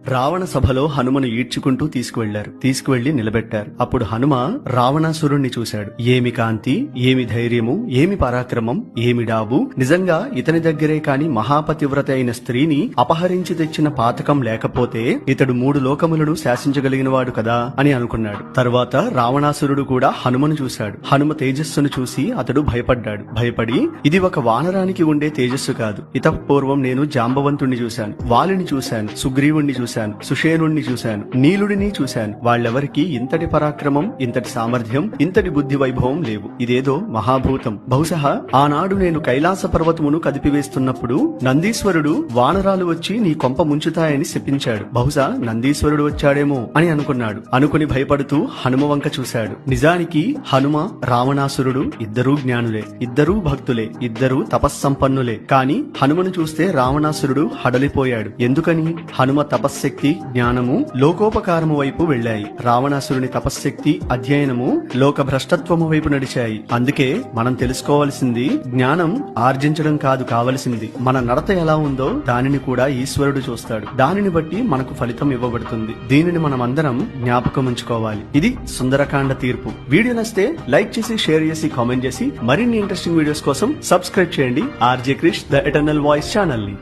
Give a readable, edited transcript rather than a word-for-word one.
రావణ సభలో హనుమను ఈడ్చుకుంటూ తీసుకువెళ్లి నిలబెట్టారు. అప్పుడు హనుమ రావణాసురుణ్ణి చూశాడు. ఏమి కాంతి, ఏమి ధైర్యము, ఏమి పరాక్రమం, ఏమి డాబు! నిజంగా ఇతని దగ్గరే కాని మహాపతివ్రత అయిన స్త్రీని అపహరించి తెచ్చిన పాతకం లేకపోతే ఇతడు 3 లోకములను శాసించగలిగినవాడు కదా అని అనుకున్నాడు. తరువాత రావణాసురుడు కూడా హనుమను చూశాడు. హనుమ తేజస్సును చూసి అతడు భయపడి ఇది ఒక వానరానికి ఉండే తేజస్సు కాదు. ఇతపూర్వం నేను జాంబవంతుణ్ణి చూశాను, వాలిని చూశాను, సుగ్రీవుణ్ణి చూశాను, సుషేనుణ్ణి చూశాను, నీలుడిని చూశాను. వాళ్ళెవరికి ఇంతటి పరాక్రమం, ఇంతటి సామర్థ్యం, ఇంతటి బుద్ధి వైభవం లేవు. ఇదేదో మహాభూతం. బహుశా ఆనాడు నేను కైలాస పర్వతమును కదిపివేస్తున్నప్పుడు నందీశ్వరుడు వానరాలు వచ్చి నీ కొంప ముంచుతాయని శపించాడు. బహుశా నందీశ్వరుడు వచ్చాడేమో అని అనుకుని భయపడుతూ హనుమ వంక చూశాడు. నిజానికి హనుమ, రావణాసురుడు ఇద్దరూ జ్ఞానులే, ఇద్దరూ భక్తులే, ఇద్దరూ తపస్సంపన్నులే. కాని హనుమను చూస్తే రావణాసురుడు హడలిపోయాడు. ఎందుకని? హనుమ తపశ్శక్తి, జ్ఞానము లోకోపకారము వైపు వెళ్లాయి. రావణాసురుని తపశ్శక్తి, అధ్యయనము లోక భ్రష్టత్వము వైపు నడిచాయి. అందుకే మనం తెలుసుకోవాల్సింది జ్ఞానం ఆర్జించడం కాదు కావలసింది. మన నడత ఎలా ఉందో దానిని కూడా ఈశ్వరుడు చూస్తాడు. దానిని బట్టి మనకు ఫలితం ఇవ్వబడుతుంది. దీనిని మనం అందరం జ్ఞాపకం ఉంచుకోవాలి. ఇది సుందరకాండ తీర్పు. వీడియో నచ్చితే లైక్ చేసి, షేర్ చేసి, కామెంట్ చేసి మరిన్ని ఇంట్రెస్టింగ్ వీడియోస్ కోసం సబ్స్క్రైబ్ చేయండి RJ Krish the eternal voice channel ని.